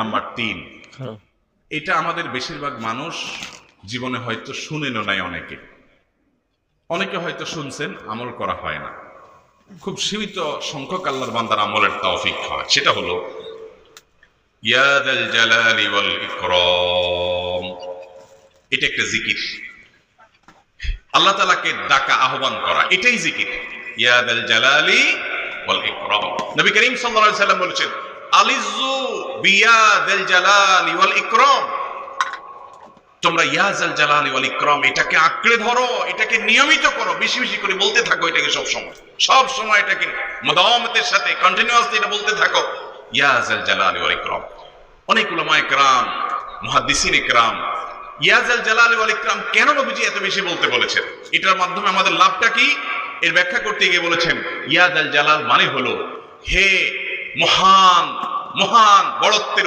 Number 3, এটা আমাদের বেশিরভাগ মানুষ জীবনে হয়তো শুনেনও নাই, অনেকে হয়তো শুনছেন, আমল করা হয় না। খুব সীমিত সংখ্যক আল্লাহর বান্দার আমলের তৌফিক হয়। সেটা হলো ইয়া যাল জালালি ওয়াল ইকরাম। এটা একটা জিকির, আল্লাহ তাআলাকে ডাকা, আহ্বান করা, এটাই জিকির। ইয়া যাল জালালি ওয়াল ইকরাম। নবী করিম সাল্লাল্লাহু আলাইহি সাল্লাম বলেছেন, আলিযু বিয়া যাল জালালি ওয়াল ইকরাম। তোমরা ইয়া যাল জালালি ওয়াল ইকরাম এটাকে আঁকড়ে ধরো, এটাকে নিয়মিত করো, বেশি বেশি করে বলতে থাকো এটাকে সব সময় এটাকে মুদাওয়ামাতের সাথে কন্টিনিউয়াসলি এটা বলতে থাকো, ইয়া যাল জালালি ওয়াল ইকরাম। অনেক উলামায়ে কেরাম, মুহাদ্দিসিনে কেরাম ইয়া যাল জালালি ওয়াল ইকরাম কেন নবীজি এত বেশি বলতে বলেছেন, এটার মাধ্যমে আমাদের লাভটা কি, এর ব্যাখ্যা করতে গিয়ে বলেছেন ইয়া যাল জালাল মানে হলো হে মহান বড়ত্বের